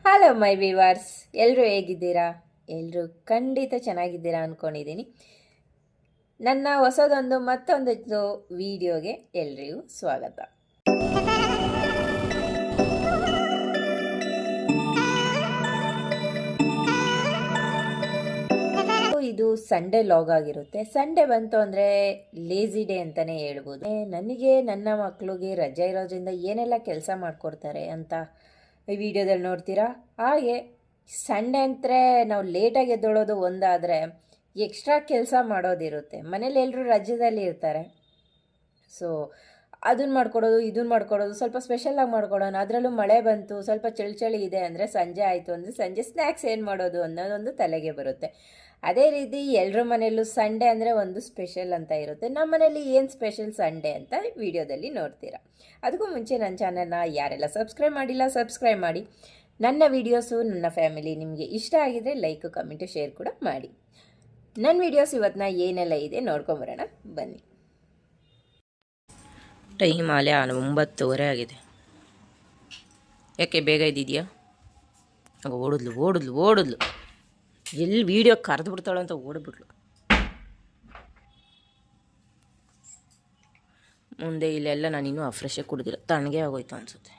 Hello my viewers, ಎಲ್ಲರೂ ಹೇಗಿದ್ದೀರಾ? ಎಲ್ಲರೂ ಖಂಡಿತ ಚೆನ್ನಾಗಿದ್ದೀರಾ ಅಂದ್ಕೊಂಡಿದ್ದೀನಿ. ನನ್ನ ಹೊಸದೊಂದು ಮತ್ತೊಂದು ವಿಡಿಯೋಗೆ ಎಲ್ರಿಗೂ ಸ್ವಾಗತ. ಇದು ಸಂಡೇ ಲಾಗ್ ಆಗಿರುತ್ತೆ. ಸಂಡೇ ಬಂತು ಅಂದರೆ ಲೇಜಿ ಡೇ ಅಂತಲೇ ಹೇಳ್ಬೋದು. ನನಗೆ ನನ್ನ ಮಕ್ಕಳಿಗೆ ರಜೆ ಇರೋದ್ರಿಂದ ಏನೆಲ್ಲ ಕೆಲಸ ಮಾಡಿಕೊಡ್ತಾರೆ ಅಂತ ಈ ವಿಡಿಯೋದಲ್ಲಿ ನೋಡ್ತೀರಾ. ಹಾಗೆ ಸಂಡೇ ಅಂದರೆ ನಾವು ಲೇಟಾಗಿ ಎದ್ದೊಳೋದು ಒಂದಾದರೆ ಎಕ್ಸ್ಟ್ರಾ ಕೆಲಸ ಮಾಡೋದಿರುತ್ತೆ. ಮನೇಲಿ ಎಲ್ಲರೂ ರಜದಲ್ಲಿ ಇರ್ತಾರೆ. ಸೊ ಅದನ್ನು ಮಾಡ್ಕೊಡೋದು, ಇದನ್ನು ಮಾಡ್ಕೊಡೋದು, ಸ್ವಲ್ಪ ಸ್ಪೆಷಲಾಗಿ ಮಾಡ್ಕೊಡೋಣ. ಅದರಲ್ಲೂ ಮಳೆ ಬಂತು, ಸ್ವಲ್ಪ ಚಳಿ ಇದೆ ಅಂದರೆ ಸಂಜೆ ಆಯಿತು ಅಂದರೆ ಸಂಜೆ ಸ್ನ್ಯಾಕ್ಸ್ ಏನು ಮಾಡೋದು ಅನ್ನೋದೊಂದು ತಲೆಗೆ ಬರುತ್ತೆ. ಅದೇ ರೀತಿ ಎಲ್ಲರ ಮನೆಯಲ್ಲೂ ಸಂಡೇ ಅಂದರೆ ಒಂದು ಸ್ಪೆಷಲ್ ಅಂತ ಇರುತ್ತೆ. ನಮ್ಮ ಮನೇಲಿ ಏನು ಸ್ಪೆಷಲ್ ಸಂಡೇ ಅಂತ ವಿಡಿಯೋದಲ್ಲಿ ನೋಡ್ತೀರಾ. ಅದಕ್ಕೂ ಮುಂಚೆ ನನ್ನ ಚಾನಲ್ನ ಯಾರೆಲ್ಲ ಸಬ್ಸ್ಕ್ರೈಬ್ ಮಾಡಿಲ್ಲ ಸಬ್ಸ್ಕ್ರೈಬ್ ಮಾಡಿ. ನನ್ನ ವೀಡಿಯೋಸು ನನ್ನ ಫ್ಯಾಮಿಲಿ ನಿಮಗೆ ಇಷ್ಟ ಆಗಿದರೆ ಲೈಕು ಕಮೆಂಟು ಶೇರ್ ಕೂಡ ಮಾಡಿ. ನನ್ನ ವೀಡಿಯೋಸ್ ಇವತ್ತಿನ ಏನೆಲ್ಲ ಇದೆ ನೋಡ್ಕೊಂಬರೋಣ ಬನ್ನಿ. ಟೈಮ್ ಆಲೆ 9:30 ಆಗಿದೆ. ಯಾಕೆ ಬೇಗ ಇದ್ದಿದೆಯಾ? ಓಡಿದ್ಲು ಎಲ್ಲಿ ವೀಡಿಯೋ ಕರೆದು ಬಿಡ್ತಾಳೆ ಅಂತ ಓಡಿಬಿಟ್ಲು. ಮುಂದೆ ಇಲ್ಲೆಲ್ಲ ನಾನು ಇನ್ನೂ ಫ್ರೆಶೇ ಕುಡಿದಿಲ್ಲ, ತಣ್ಣಗೆ ಆಗೋಯ್ತು ಅನಿಸುತ್ತೆ.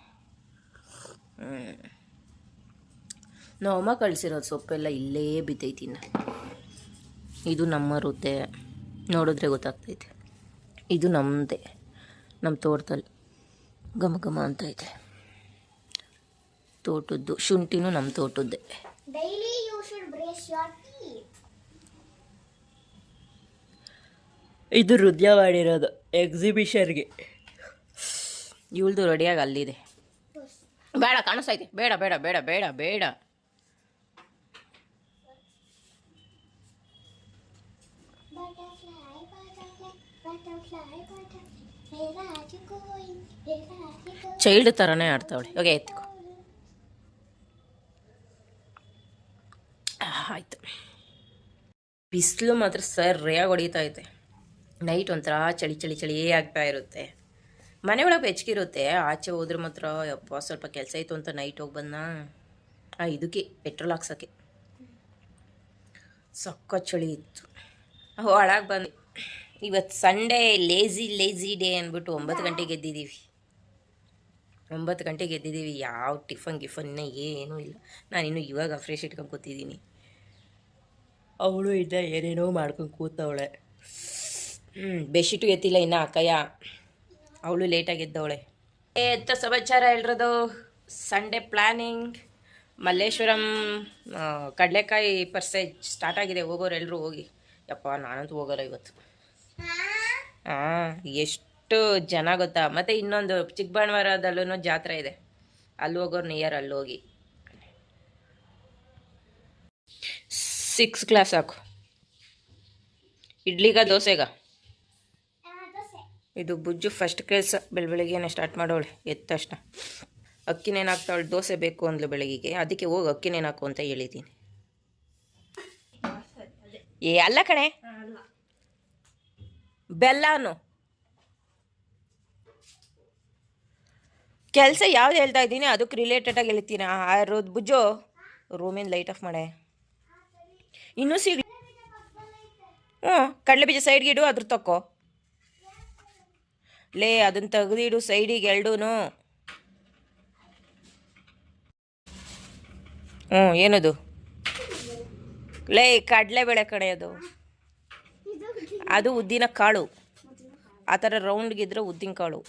ನಾವು ಅಮ್ಮ ಕಳಿಸಿರೋದು ಸೊಪ್ಪೆಲ್ಲ ಇಲ್ಲೇ ಬಿದ್ದೈತಿ. ಇದು ನಮ್ಮ ರುದ್ದೆ, ನೋಡಿದ್ರೆ ಗೊತ್ತಾಗ್ತೈತೆ. ಇದು ನಮ್ಮದೇ, ನಮ್ಮ ತೋಟದಲ್ಲಿ ಘಮ ಘಮ ಅಂತೈತೆ. ತೋಟದ್ದು ಶುಂಠಿನೂ ನಮ್ಮ ತೋಟದ್ದೇ. ಇದು ಹೃದಯ ಮಾಡಿರೋದು ಎಕ್ಸಿಬಿಷನ್ಗೆ. ಇವಳ್ದು ರೆಡಿಯಾಗಿ ಅಲ್ಲಿದೆ. ಬೇಡ ಕಾಣಿಸ್ತೈತೆ, ಬೇಡ ಬೇಡ ಬೇಡ ಬೇಡ ಬೇಡ. ಚೈಲ್ಡ್ ಥರನೇ ಆಡ್ತಾವಳೆ. ಓಕೆ ಎತ್ಕೊ. ಆಯಿತು. ಬಿಸಿಲು ಮಾತ್ರ ಸರಿಯಾಗಿ ಹೊಡಿತಾ ಐತೆ. ನೈಟ್ ಒಂಥರ ಚಳಿ ಆಗ್ತಾ ಇರುತ್ತೆ. ಮನೆ ಒಳಗೆ ಬೆಚ್ಚಗಿರುತ್ತೆ. ಆಚೆ ಹೋದ್ರೆ ಮಾತ್ರ ಯಪ್ಪ ಸ್ವಲ್ಪ ಕೆಲಸ ಇತ್ತು ಅಂತ ನೈಟ್ ಹೋಗಿ ಬಂದ. ಇದಕ್ಕೆ ಪೆಟ್ರೋಲ್ ಹಾಕ್ಸೋಕ್ಕೆ ಸಕ್ಕ ಚಳಿ ಇತ್ತು. ಒಳಗೆ ಬಂದು ಇವತ್ತು ಸಂಡೇ ಲೇಜಿ ಡೇ ಅಂದ್ಬಿಟ್ಟು 9 ಗಂಟೆಗೆ ಎದ್ದಿದ್ದೀವಿ. 9 ಗಂಟೆಗೆ ಎದ್ದಿದ್ದೀವಿ. ಯಾವ ಟಿಫನ್ ಏನೂ ಇಲ್ಲ. ನಾನಿನ್ನು ಇವಾಗ ಫ್ರೆಶ್ ಇಟ್ಕೊಂಡು ಕೂತಿದ್ದೀನಿ. ಅವಳು ಇದ್ದ ಏನೇನೋ ಮಾಡ್ಕೊಂಡು ಕೂತವಳೆ. ಬೆಡ್ಶೀಟು ಎತ್ತಿಲ್ಲ ಇನ್ನು ಅಕ್ಕಯ್ಯ, ಅವಳು ಲೇಟಾಗಿ ಎದ್ದವಳೆ. ಎತ್ತ ಸಮಾಚಾರ ಎಲ್ರದು. ಸಂಡೇ ಪ್ಲ್ಯಾನಿಂಗ್ ಮಲ್ಲೇಶ್ವರಂ ಕಡಲೆಕಾಯಿ ಪರ್ಸೇಜ್ ಸ್ಟಾರ್ಟ್ ಆಗಿದೆ. ಹೋಗೋರು ಎಲ್ಲರೂ ಹೋಗಿ. ಯಪ್ಪ ನಾನಂತೂ ಹೋಗೋಲ್ಲ ಇವತ್ತು. ಎಷ್ಟು ಜನ ಗೊತ್ತಾ. ಮತ್ತು ಇನ್ನೊಂದು ಚಿಕ್ಕಬಳ್ಳಾಪುರದಲ್ಲೂ ಜಾತ್ರೆ ಇದೆ, ಅಲ್ಲಿ ಹೋಗೋರು ನಿಯರ್ ಅಲ್ಲಿ ಹೋಗಿ. 6 ಗ್ಲಾಸ್ ಹಾಕು. ಇಡ್ಲಿಗ ದೋಸೆಗ? ಇದು ಬುಜ್ಜು ಫಸ್ಟ್ ಕೆಲಸ ಬೆಳಗ್ಗೆನೇ ಸ್ಟಾರ್ಟ್ ಮಾಡೋಳೆ. ಎದ್ದ ತಕ್ಷಣ ಅಕ್ಕಿನೇನು ಹಾಕ್ತಾವಳು. ದೋಸೆ ಬೇಕು ಅಂದ್ಲು ಬೆಳಗ್ಗೆಗೆ, ಅದಕ್ಕೆ ಹೋಗಿ ಅಕ್ಕಿನೇನು ಹಾಕು ಅಂತ ಹೇಳಿದ್ದೀನಿ. ಅಲ್ಲ ಕಣೆ, ಬೆಲ್ಲನು ಕೆಲಸ ಯಾವ್ದು ಹೇಳ್ತಾ ಇದ್ದೀನಿ ಅದಕ್ಕೆ ರಿಲೇಟೆಡಾಗಿ ಹೇಳ್ತೀನಿ. ಬುಜ್ಜು ರೂಮಿನ ಲೈಟ್ ಆಫ್ ಮಾಡೆ. ಇನ್ನೂ ಸಿಗ್ಲಿ. ಕಡಲೆ ಬೀಜ ಸೈಡ್ಗೆ ಇಡು, ಅದ್ರ ತಕ್ಕೋ ಲೇ. ಅದನ್ನು ತೆಗೆದಿಡು ಸೈಡಿಗೆ ಎರಡೂ. ಏನದು? ಲೇ ಕಡಲೆಬೇಳೆ ಕಣೆ ಅದು. ಅದು ಉದ್ದಿನ ಕಾಳು. ಆ ಥರ ರೌಂಡ್ಗಿದ್ರೆ ಉದ್ದಿನ ಕಾಳು.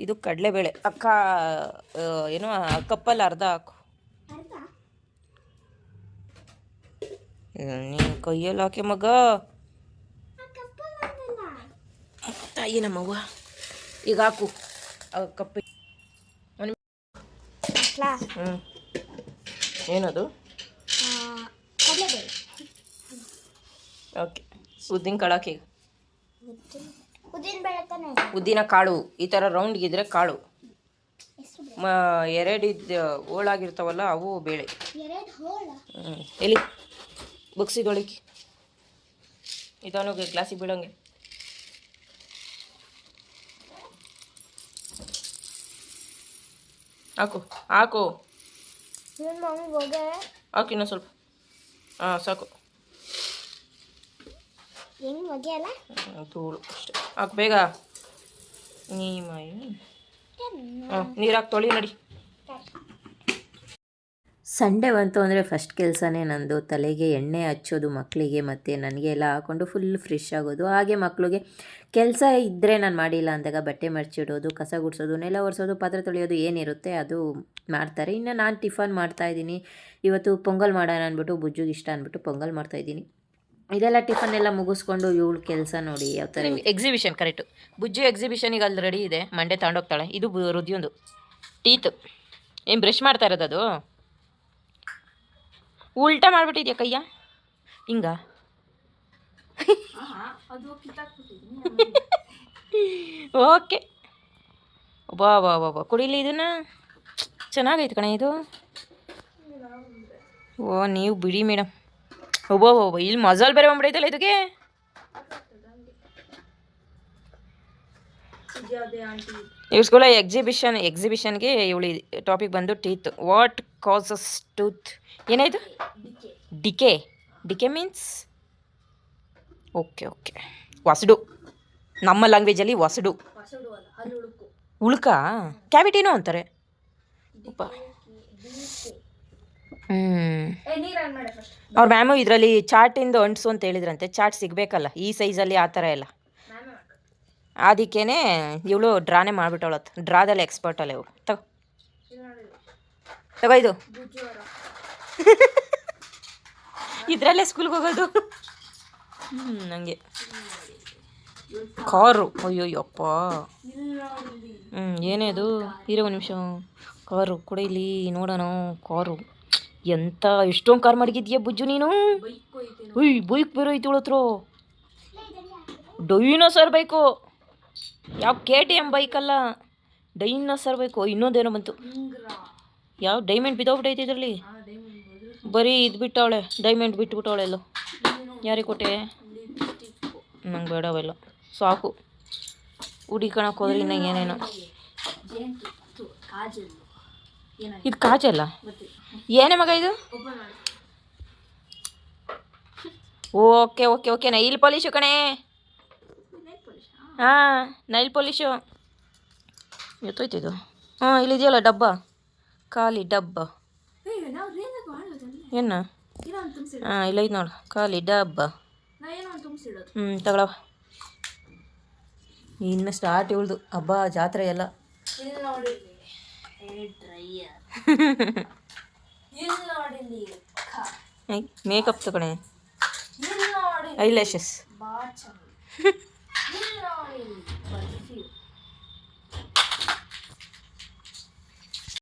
ಇದು ಕಡಲೆಬೇಳೆ. ಅಕ್ಕ ಏನೋ ಕಪ್ಪಲ್ಲಿ ಅರ್ಧ ಹಾಕು. ನೀನು ಕೈಯಲ್ಲಿ ಹಾಕಿ ಮಗ. ತಾಯಿ ನಮ್ಮವ್ವ. ಈಗ ಹಾಕು ಕಪ್ಪಿ. ಏನದು? ಓಕೆ, ಉದ್ದಿನ ಕಾಳು ಹಾಕಿ. ಉದ್ದಿನ ಕಾಳು ಈ ಥರ ರೌಂಡ್ಗಿದ್ರೆ ಕಾಳು. ಎರಡಿದ್ದು ಹೋಳಾಗಿರ್ತಾವಲ್ಲ ಅವು ಬೇಳೆ. ಎಲ್ಲಿ ಬುಕ್ಸಿದೊಳಗೆ ಇದವನು ಗ್ಲಾಸಿಗೆ ಬೀಳೋಂಗೆ. ಹಾಕು ಹಾಕು. ಹಾಕಿ ಇನ್ನೂ ಸ್ವಲ್ಪ. ಹಾಂ ಸಾಕು. ಧೂಳು ಅಷ್ಟೇ. ಹಾಕು ಬೇಗ. ನೀರಾಕಿ ತೊಳಿ ನಡಿ. ಸಂಡೇ ಬಂತು ಅಂದರೆ ಫಸ್ಟ್ ಕೆಲಸನೇ ನಂದು ತಲೆಗೆ ಎಣ್ಣೆ ಹಚ್ಚೋದು ಮಕ್ಕಳಿಗೆ ಮತ್ತು ನನಗೆ ಎಲ್ಲ ಹಾಕ್ಕೊಂಡು ಫುಲ್ ಫ್ರೆಶ್ ಆಗೋದು. ಹಾಗೆ ಮಕ್ಕಳಿಗೆ ಕೆಲಸ ಇದ್ದರೆ ನಾನು ಮಾಡಿಲ್ಲ ಅಂದಾಗ ಬಟ್ಟೆ ಮಡಚಿಡೋದು, ಕಸ ಗುಡಿಸೋದು, ನೆಲ ಒರೆಸೋದು, ಪಾತ್ರೆ ತೊಳೆಯೋದು ಏನಿರುತ್ತೆ ಅದು ಮಾಡ್ತಾರೆ. ಇನ್ನು ನಾನು ಟಿಫನ್ ಮಾಡ್ತಾಯಿದ್ದೀನಿ. ಇವತ್ತು ಪೊಂಗಲ್ ಮಾಡೋಣ ಅಂದ್ಬಿಟ್ಟು ಬುಜ್ಜಿಗೆ ಇಷ್ಟ ಅಂದ್ಬಿಟ್ಟು ಪೊಂಗಲ್ ಮಾಡ್ತಾಯಿದ್ದೀನಿ. ಇದೆಲ್ಲ ಟಿಫನ್ ಎಲ್ಲ ಮುಗಿಸ್ಕೊಂಡು ಇವಳು ಕೆಲಸ ನೋಡಿ ಯಾವ ಥರ. Exhibition correct. ಬುಜ್ಜಿ ಎಕ್ಸಿಬಿಷನಿಗೆ ಅಲ್ಲಿ ರೆಡಿ ಇದೆ, ಮಂಡೆ ತಗೊಂಡೋಗ್ತಾಳೆ. ಇದು ರುದಿಯೊಂದು ಟೀತ್. ಏನು ಬ್ರಷ್ ಮಾಡ್ತಾ ಇರೋದು ಅದು? ಉಲ್ಟಾ ಮಾಡಿಬಿಟ್ಟಿದ್ಯಾ ಕೈಯ ಹಿಂಗ? ಓಕೆ ಬಾ ಬಾ ಬಾ ಬಾ ಕುಡೀಲಿ ಇದನ್ನ. ಚೆನ್ನಾಗೈತೆ ಕಣೆ ಇದು. ಓ ನೀವು ಬಿಡಿ ಮೇಡಮ್. ಒಬ್ಬೋ ಇಲ್ಲಿ ಮಸಾಲೆ ಬೇರೆ ಬಂದ್ಬಿಡೈತಲ್ಲ ಇದಕ್ಕೆ. ಇವ್ರ ಸ್ಕೂಲ ಎಕ್ಸಿಬಿಷನ್ಗೆ ಇವಳಿ ಟಾಪಿಕ್ ಬಂದು ಟೀತ್. What causes tooth? ಏನಾಯಿತು? ಡಿಕೆ ಮೀನ್ಸ್ ಓಕೆ ಹೊಸಡು. ನಮ್ಮ ಲ್ಯಾಂಗ್ವೇಜಲ್ಲಿ ಹೊಸಡು. ಉಳ್ಕ ಕ್ಯಾವಿಟಿನೂ ಅಂತಾರೆ. ಅವ್ರ ಮ್ಯಾಮು ಇದರಲ್ಲಿ ಚಾಟಿಂದು ಅಂಟಿಸು ಅಂತ ಹೇಳಿದ್ರಂತೆ. ಚಾಟ್ ಸಿಗಬೇಕಲ್ಲ ಈ ಸೈಜಲ್ಲಿ, ಆ ಥರ ಎಲ್ಲ. ಅದಕ್ಕೇ ಇವಳು ಡ್ರಾನೇ ಮಾಡಿಬಿಟ್ಟವಳತ್ತು. ಡ್ರಾದಲ್ಲಿ ಎಕ್ಸ್ಪರ್ಟ್ ಅಲ್ಲ ಇವಳು. ತಗೋ ಇದು. ಇದರಲ್ಲೇ ಸ್ಕೂಲ್ಗೆ ಹೋಗೋದು. ನನಗೆ ಕಾರು. ಅಯ್ಯೋಯ್ಯಪ್ಪ. ಏನೇ ಅದು? ಇರೋ ಒಂದು ನಿಮಿಷ. ಕಾರು ಕೂಡ ಇಲ್ಲಿ ನೋಡೋಣ. ಕಾರು ಎಂಥ ಎಷ್ಟೊಂದು ಕಾರ್ ಮಡಗಿದ್ಯಾ ಬುಜ್ಜು ನೀನು? ಬೈಕ್ ಬೇರೆ ಐತಿ ಇವಳ ಹತ್ರ. Dinosaur bike. ಯಾವ KTM ಬೈಕಲ್ಲ, ಡೈನೋಸರ್ ಬೈಕು. ಇನ್ನೊಂದೇನೋ ಬಂತು. ಯಾವ ಡೈಮಂಡ್ ಬಿದ್ದೋಗ್ಬಿಟ್ಟೈತೆ ಇದರಲ್ಲಿ. ಬರೀ ಇದು ಬಿಟ್ಟವಳೆ, ಡೈಮಂಡ್ ಬಿಟ್ಬಿಟ್ಟವಳೆ. ಎಲ್ಲೋ ಯಾರಿಗೆ ಕೊಟ್ಟೆ? ನಂಗೆ ಬೇಡವೆಲ್ಲ, ಸಾಕು. ಹುಡಿಕಣಕ್ಕೆ ಹೋದ್ರೆ ಇನ್ನು ಏನೇನೋ. ಇದು ಕಾಜಲ್ಲ. ಏನೇ ಮಗ ಇದು? ಓಕೆ ನೈಲ್ ಪಾಲಿಶು ಕಣೆ. ಹಾಂ ನೈಲ್ ಪಾಲಿಶು ಎತ್ತೋಯ್ತಿದ್ದು. ಇಲ್ಲಿದೆಯಲ್ಲ ಡಬ್ಬ, ಖಾಲಿ ಡಬ್ಬ. ಏನ? ಇಲ್ಲೈದು ನೋಡು, ಖಾಲಿ ಡಬ್ಬ. ತಗೊಳವ. ಇನ್ನು ಸ್ಟಾರ್ಟ್ ಇವಳ್ದು ಹಬ್ಬ ಜಾತ್ರೆ ಎಲ್ಲ. ಮೇಕಪ್ ತಗೊಣೆ, ಐಲ್ಯಾಶಸ್.